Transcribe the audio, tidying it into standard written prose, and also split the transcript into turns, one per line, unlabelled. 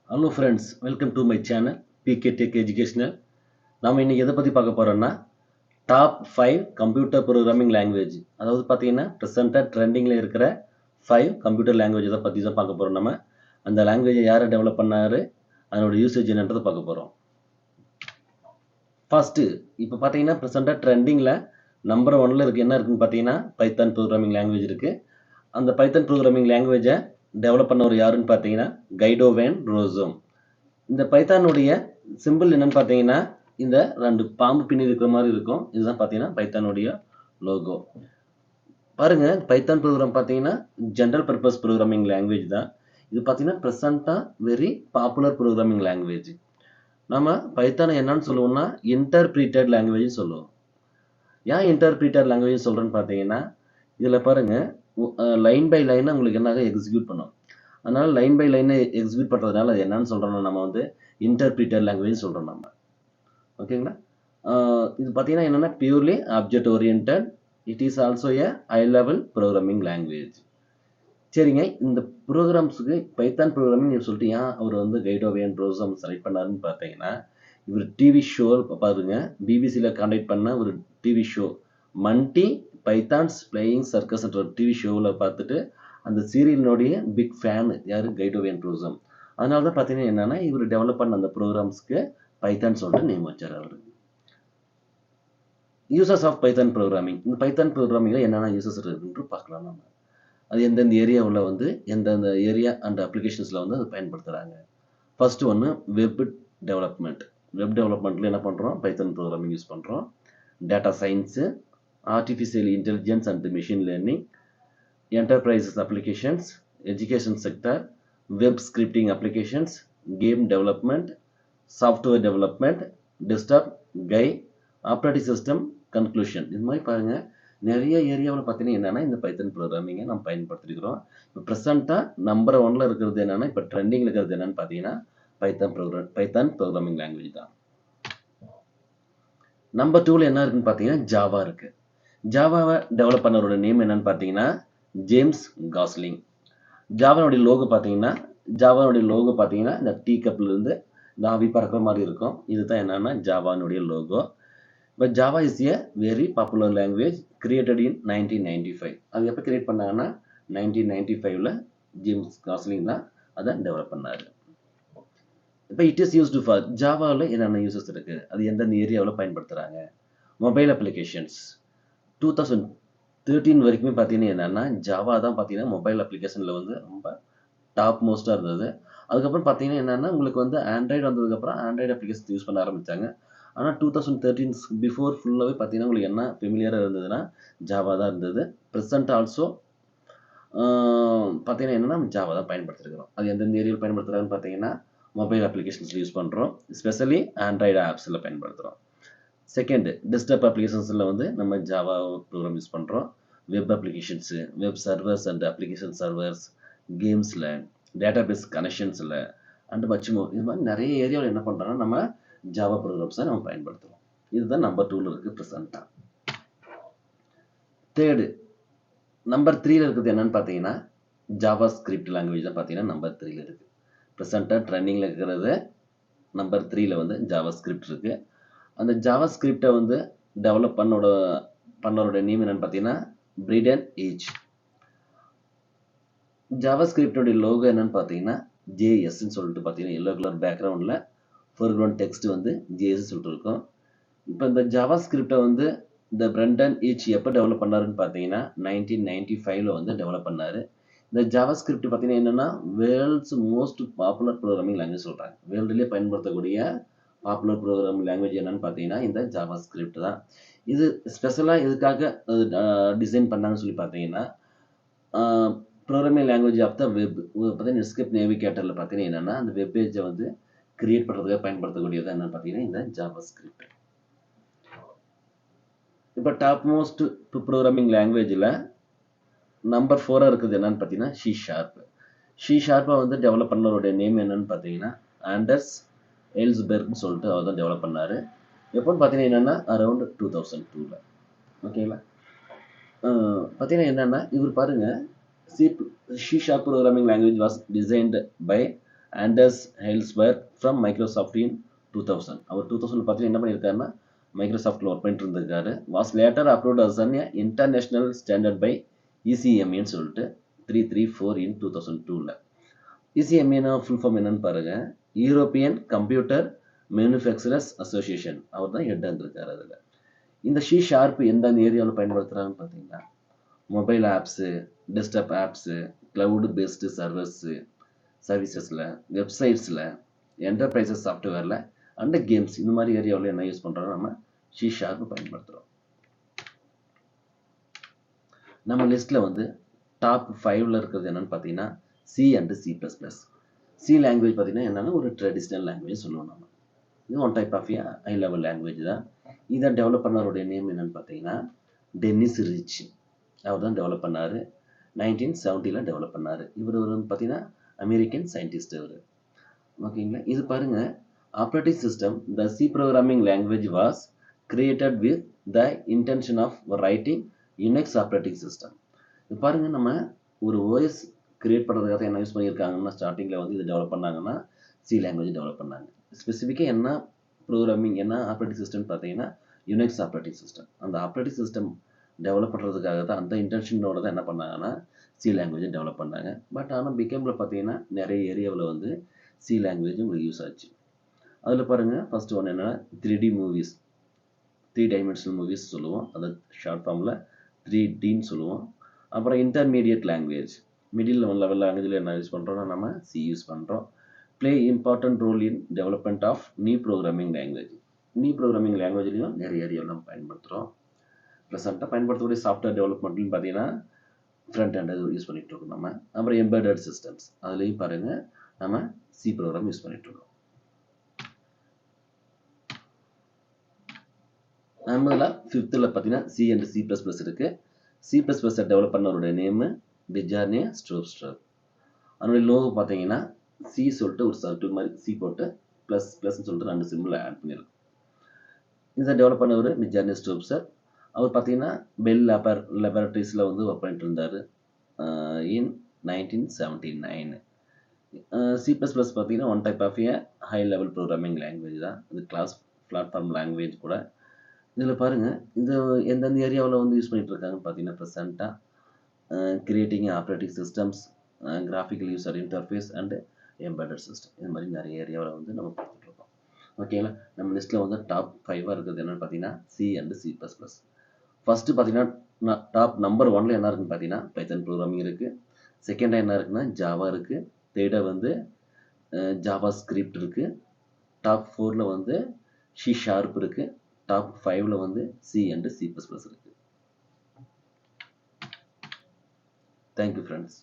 Hello friends, welcome to my channel pktecheducational. நாம இன்னைக்கு எதை பத்தி பார்க்க போறோம்னா டாப் 5 கம்ப்யூட்டர் ப்ரோக்ராமிங் லாங்குவேஜ். அதாவது பார்த்தீங்கன்னா பிரசன்ட்டா ட்ரெண்டிங்ல இருக்கிற 5 கம்ப்யூட்டர் லாங்குவேஜ் பத்தி தான் பார்க்க போறோம். நம்ம அந்த லாங்குவேஜை யாரை டெவலப் பண்ணாரு, அதனோட யூசேஜ் என்னன்றதை பார்க்க போறோம். ஃபர்ஸ்ட் இப்போ பார்த்தீங்கன்னா பிரசன்ட்டா ட்ரெண்டிங்ல நம்பர் 1ல இருக்கு என்ன இருக்குன்னு பார்த்தீங்கன்னா பைத்தான் ப்ரோக்ராமிங் லாங்குவேஜ் இருக்கு. அந்த பைத்தான் ப்ரோக்ராமிங் லாங்குவேஜை டெவலப் பண்ணவர் யாருன்னு பார்த்தீங்கன்னா கைடோ வேன் ரோசோம். இந்த பைத்தானுடைய சிம்பிள் என்னன்னு பார்த்தீங்கன்னா இந்த ரெண்டு பாம்பு பின்னி இருக்கிற மாதிரி இருக்கும். இதுதான் பார்த்தீங்கன்னா பைத்தானுடைய லோகோ. பாருங்க, பைத்தான் ப்ரோக்ராம் பார்த்தீங்கன்னா ஜென்ரல் பர்பஸ் ப்ரோக்ராமிங் லாங்குவேஜ் தான். இது பார்த்தீங்கன்னா ப்ரெசண்டா வெரி பாப்புலர் ப்ரோக்ராமிங் லாங்குவேஜ். நம்ம பைத்தானை என்னன்னு சொல்லுவோம்னா இன்டர்பிரிட்டட் லாங்குவேஜ் சொல்லுவோம். ஏன் இன்டர்பிரிட்டட் லாங்குவேஜ் சொல்றேன்னு பார்த்தீங்கன்னா இதில் பாருங்க லைன் பை லைனாக உங்களுக்கு என்ன எக்ஸிக்யூட் பண்ணும். அதனால லைன் பை லைனை எக்ஸிக்யூட் பண்ணுறதுனால அது என்னன்னு சொல்கிறோம்னா நம்ம வந்து இன்டர்பிரிட்டட் லாங்குவேஜ் சொல்கிறோம் நம்ம. ஓகேங்களா? இது பார்த்தீங்கன்னா என்னென்னா purely object oriented. It is also A high level programming language. சரிங்க, இந்த ப்ரோக்ராம்ஸுக்கு பைத்தான் ப்ரோக்ராமிங் சொல்லிட்டு ஏன் அவர் வந்து கைடோ வேன் ரோசம் செலக்ட் பண்ணாருன்னு பார்த்தீங்கன்னா இவர் டிவி ஷோ பாருங்க, பிபிசியில் கான்டாக்ட் பண்ண ஒரு TV show multi pythons playing circus என்ற டிவி ஷோவில் பார்த்துட்டு அந்த சீரியலினுடைய பிக் ஃபேன் யார், கைடோ வேன் ரோசம். அதனால தான் பார்த்தீங்கன்னா என்னன்னா இவர் டெவலப் பண்ண அந்த ப்ரோக்ராம்ஸ்க்கு பைத்தான் சொல்லிட்டு நேம் வச்சார் அவர். Users of Python programming. இந்த பைத்தான் ப்ரோக்ராமிங்ல என்னென்ன யூசர்ஸ் இருக்குன்னு பார்க்கலாம் நம்ம. அது எந்தெந்த ஏரியாவில் வந்து எந்தெந்த ஏரியா அண்ட் அப்ளிகேஷன்ஸில் வந்து அதை பயன்படுத்துகிறாங்க. ஃபர்ஸ்ட் ஒன்று வெப் டெவலப்மெண்ட். வெப் டெவலப்மெண்ட்டில் என்ன பண்ணுறோம், பைத்தான் ப்ரோக்ராமிங் யூஸ் பண்ணுறோம். Data science, artificial intelligence and machine learning, enterprises applications, education sector, web scripting applications, game development, software development, desktop, GUI, operating system, conclusion. இது மாதிரி பாருங்க நிறைய ஏரியாவில் பார்த்தீங்கன்னா என்னன்னா இந்த பைத்தன் ப்ரோக்ராமிங்கை நம்ம பயன்படுத்திருக்கிறோம். இப்போ ப்ரெசென்ட்டாக நம்பர் 1ல இருக்கிறது என்னன்னா இப்போ ட்ரெண்டிங்கில் இருக்கிறது என்னன்னு பார்த்தீங்கன்னா பைத்தான் ப்ரோக்ராமிங் லாங்குவேஜ் தான். நம்பர் 2ல என்ன இருக்குன்னு பார்த்தீங்கன்னா ஜாவா இருக்கு. ஜாவாவை டெவலப் பண்ணவரோட நேம் என்னன்னு பார்த்தீங்கன்னா ஜேம்ஸ் காஸ்லிங். ஜாவானுடைய லோகோ பார்த்தீங்கன்னா இந்த டீ கப்ல இருந்து இந்த ஆவி பறக்கிற மாதிரி இருக்கும். இதுதான் என்னன்னா ஜாவானுடைய லோகோ. இப்போ Java is a very popular language created இன் 1995. அது எப்போ கிரியேட் பண்ணாங்கன்னா 1995ல ஜேம்ஸ் காஸ்லிங் தான் அதை டெவலப் பண்ணாரு. இப்போ இட் இஸ் யூஸ்டு ஃபார் ஜாவாவில் என்னென்ன யூசஸ் இருக்கு, அது எந்தெந்த ஏரியாவில் பயன்படுத்துகிறாங்க. மொபைல் அப்ளிகேஷன்ஸ் 2013 வரைக்குமே பார்த்தீங்கன்னா என்னன்னா ஜாவா தான் பார்த்தீங்கன்னா மொபைல் அப்ளிகேஷனில் வந்து ரொம்ப டாப் மோஸ்ட்டாக இருந்தது. அதுக்கப்புறம் பார்த்தீங்கன்னா என்னன்னா உங்களுக்கு வந்து ஆண்ட்ராய்டு வந்ததுக்கப்புறம் ஆண்ட்ராய்டு அப்ளிகேஷன் யூஸ் பண்ண ஆரம்பித்தாங்க. ஆனால் 2013 பிஃபோர் ஃபுல்லாகவே பார்த்தீங்கன்னா உங்களுக்கு என்ன ஃபெமிலியராக இருந்ததுன்னா ஜாவா தான் இருந்தது. ப்ரெசென்ட் ஆல்சோ பார்த்தீங்கன்னா என்னன்னா ஜாவா தான் பயன்படுத்திருக்கிறோம். அது எந்தெந்த ஏரியாவில் பயன்படுத்துகிறாங்கன்னு பார்த்தீங்கன்னா மொபைல் அப்ளிகேஷன்ஸில் யூஸ் பண்ணுறோம், ஸ்பெஷலி ஆண்ட்ராய்டு ஆப்ஸில் பயன்படுத்துகிறோம். செகண்ட், டெஸ்க்டாப் அப்ளிகேஷன்ஸில் வந்து நம்ம ஜாவா ப்ரோக்ராம் யூஸ் பண்ணுறோம். Web applications, web servers and application servers, கேம்ஸில், டேட்டாபேஸ் கனெக்ஷன்ஸில் அண்ட் மச்சுமோ இது மாதிரி நிறைய ஏரியாவில் என்ன பண்ணுறோன்னா நம்ம ஜாவா ப்ரோக்ராம்ஸை நம்ம பயன்படுத்துகிறோம். இதுதான் நம்பர் 2ல இருக்குது ப்ரெசென்ட்டாக. தேர்டு, நம்பர் 3ல இருக்குது என்னன்னு பார்த்தீங்கன்னா ஜாவா ஸ்கிரிப்ட் லாங்குவேஜ் தான் பார்த்தீங்கன்னா நம்பர் 3ல இருக்குது. ப்ரெசென்ட்டாக ட்ரெண்டிங்கில் இருக்கிறது நம்பர் 3ல வந்து ஜாவா ஸ்கிரிப்ட் இருக்குது. அந்த ஜாவா ஸ்கிரிப்டை வந்து டெவலப் பண்ணோட நேம் என்னன்னு பார்த்தீங்கன்னா பிரிடன் ஏஜ். ஜாவா ஸ்கிரிப்டோடைய லோகோ என்னன்னு பார்த்தீங்கன்னா ஜேஎஸ்ன்னு சொல்லிட்டு பார்த்தீங்கன்னா எல்லோ கலர் பேக்ரவுண்டில் ஃபோர்க்ரவுண்ட் டெக்ஸ்ட் வந்து ஜேஎஸ் சொல்லிட்டு இருக்கும். இப்போ இந்த ஜாவா ஸ்கிரிப்டை வந்து இந்த பிரெண்டன் ஏஜ் எப்போ டெவலப் பண்ணாருன்னு பார்த்தீங்கன்னா 1995ல வந்து டெவலப் பண்ணாரு. இந்த ஜாவா ஸ்கிரிப்ட் பார்த்தீங்கன்னா என்னன்னா world's most popular programming language சொல்கிறாங்க. வேர்ல்டுலேயே பயன்படுத்தக்கூடிய பாப்புலர் ப்ரோக்ராமிங் லாங்குவேஜ் என்னன்னு பார்த்தீங்கன்னா இந்த ஜாவா ஸ்கிரிப்ட் தான். இது ஸ்பெஷலாக எதுக்காக டிசைன் பண்ணாங்கன்னு சொல்லி பார்த்தீங்கன்னா programming language of the web பார்த்தீங்கன்னா நெட்ஸ்கேப் நேவிகேட்டரில் பார்த்தீங்கன்னா என்னென்னா அந்த வெப் பேஜை வந்து கிரியேட் பண்ணுறதுக்காக பயன்படுத்தக்கூடியது என்னன்னு பார்த்தீங்கன்னா இந்த ஜாவா ஸ்கிரிப்ட். இப்போ டாப் மோஸ்ட் ப்ரோக்ராமிங் லாங்குவேஜில் நம்பர் 4 இருக்குது என்னன்னு பார்த்தீங்கன்னா சி ஷார்ப்பை வந்து டெவலப் பண்ணவருடைய நேம் என்னன்னு பார்த்தீங்கன்னா ஆண்டர்ஸ் எல்ஸ்பெர்க்னு சொல்லிட்டு அவர் தான் டெவலப் பண்ணார். எப்போன்னு பார்த்தீங்கன்னா என்னென்னா அரௌண்ட் 2002ல். ஓகேங்களா? பார்த்தீங்கன்னா என்னென்னா இவர் பாருங்கள் C# programming language was designed by Anders Hejlsberg from Microsoft in 2000. அவர் 2000 பார்த்தீங்கன்னா என்ன பண்ணியிருக்காருன்னா மைக்ரோசாஃப்ட்ல ஒர்க் பண்ணிட்டு இருந்திருக்காரு. Was later approved as an international standard by இசிஎம்ஏன்னு சொல்லிட்டு 334 இன் 2002ல. இசிஎம்ஏனா ஃபுல் ஃபார்ம் என்னன்னு பாருங்க. European Computer Manufacturers Association. அவர் தான் ஹெட்டாக இருந்திருக்காரு அதில். இந்த ஷி ஷார்ப் எந்தெந்த ஏரியாவில் பயன்படுத்துகிறாங்கன்னு பார்த்தீங்கன்னா mobile apps, desktop apps, cloud based சர்வீசஸில், வெப்சைட்ஸில், என்டர்பிரைசஸ் சாஃப்ட்வேரில் அண்ட் கேம்ஸ் இந்த மாதிரி ஏரியாவில் என்ன யூஸ் பண்ணுறோம், நம்ம ஷி ஷார்ப் பயன்படுத்துகிறோம். நம்ம லிஸ்ட்டில் வந்து டாப் 5ல் இருக்கிறது என்னன்னு பார்த்தீங்கன்னா C and C++. C language பார்த்தீங்கன்னா என்னன்னா ஒரு ட்ரெடிஷ்னல் லாங்குவேஜ் சொல்லுவோம் நம்ம. இது one type of high level language தான். இதை டெவலப் பண்ணவருடைய நேம் என்னன்னு பார்த்தீங்கன்னா டென்னிஸ் ரிச். அவர் தான் டெவலப் பண்ணார். 1970ல் டெவலப் பண்ணார். இவர் வந்து பார்த்தீங்கன்னா அமெரிக்கன் சயின்டிஸ்ட் அவர். ஓகேங்களா. இது பாருங்க, operating system the C programming language was created with the intention of writing Unix operating system. இது பாருங்க, நம்ம ஒரு ஓஎஸ் கிரியேட் பண்ணுறதுக்காக என்ன யூஸ் பண்ணியிருக்காங்கன்னா ஸ்டார்டிங்கில் வந்து இது டெவலப் பண்ணாங்கன்னா சி லாங்குவேஜ் டெவலப் பண்ணாங்க. ஸ்பெசிஃபிக்காக என்ன ப்ரோக்ராமிங் என்ன ஆப்ரேட்டிங் சிஸ்டம் பார்த்தீங்கன்னா யுனிக்ஸ் ஆப்ரேட்டிங் சிஸ்டம். அந்த ஆப்ரேட்டிங் சிஸ்டம் டெவலப் பண்ணுறதுக்காக தான் அந்த இன்டென்ஷனோட தான் என்ன பண்ணாங்கன்னா சி லாங்குவேஜை டெவலப் பண்ணாங்க. பட் ஆனால் பிகேமில் பார்த்தீங்கன்னா நிறைய ஏரியாவில் வந்து சி லாங்குவேஜ் உங்களுக்கு யூஸ் ஆச்சு. அதில் பாருங்கள், ஃபர்ஸ்ட் ஒன்று என்னென்னா 3D மூவிஸ், 3 டைமென்ஷனல் மூவிஸ் சொல்லுவோம். அதை ஷார்ட் ஃபார்மில் 3Dன்னு சொல்லுவோம். அப்புறம் இன்டர்மீடியட் லாங்குவேஜ், மிடில் லெவல் லாங்குவேஜில் என்ன யூஸ் பண்ணுறோம்னா நம்ம சி யூஸ் பண்ணுறோம். Play important role in development of new programming language. New programming லாங்குவேஜ்லையும் நிறைய ஏரியாவில் நம்ம பயன்படுத்துகிறோம். ப்ரெசென்ட்டாக பயன்படுத்தக்கூடிய சாஃப்ட்வேர் டெவலப்மெண்ட்னு பார்த்தீங்கன்னா ஃப்ரண்ட் ஹேண்ட் யூஸ் பண்ணிட்டு இருக்கோம் நம்ம. அப்புறம் எம்பெடட் சிஸ்டம்ஸ், அதுலேயும் பாருங்கள் நம்ம சி ப்ரோக்ராம் யூஸ் பண்ணிட்டு இருக்கோம். நம்மள 5th பார்த்தீங்கன்னா சி அண்ட் C++ இருக்கு. C++ டெவலப் பண்ணவருடைய நேமு டிஜார்னே ஸ்ட்ரோப்ஸ்டர். அதனுடைய லோகோ பார்த்தீங்கன்னா சி சொல்லிட்டு ஒரு சர்க்கிள் மாதிரி சி போட்டு ப்ளஸ் ப்ளஸ்ன்னு சொல்லிட்டு 2 சிம்பிள் ஆட் பண்ணியிருக்கோம். இதை டெவலப் பண்ணவர் டிஜார்னே ஸ்ட்ரோப்ஸ்டர். அவர் பார்த்தீங்கன்னா பெல் லெபரட்டரிஸில் வந்து ஒர்க் பண்ணிட்டு இருந்தார் இன் 1979. C++ பார்த்தீங்கன்னா one type of high level programming language தான். இது கிளாஸ் பிளாட்ஃபார்ம் லாங்குவேஜ் கூட. இதில் பாருங்கள், இது எந்தெந்த ஏரியாவில் வந்து யூஸ் பண்ணிட்டு இருக்காங்கன்னு பார்த்தீங்கன்னா ப்ரெசென்ட்டாக creating operating systems, graphical user interface and embedded system, இது மாதிரி நிறைய ஏரியாவில் வந்து நம்ம பார்த்துட்ருக்கோம். ஓகேங்களா. நம்ம லிஸ்ட்டில் வந்து டாப் 5 இருக்கிறது என்னென்னு பார்த்தீங்கன்னா சி அண்ட் C++. ஃபஸ்ட்டு பார்த்தீங்கன்னா டாப் நம்பர் 1ல் என்ன இருக்குன்னு பார்த்தீங்கன்னா பைத்தன் ப்ரோக்ராமிங் இருக்குது. செகண்டாக என்ன இருக்குன்னா ஜாவா இருக்குது. தேர்டாக வந்து ஜாவா ஸ்கிரிப்ட் இருக்குது. டாப் 4ல் வந்து ஷி ஷார்ப் இருக்குது. டாப் 5ல் வந்து சி அண்ட் C++ இருக்குது. Thank you friends.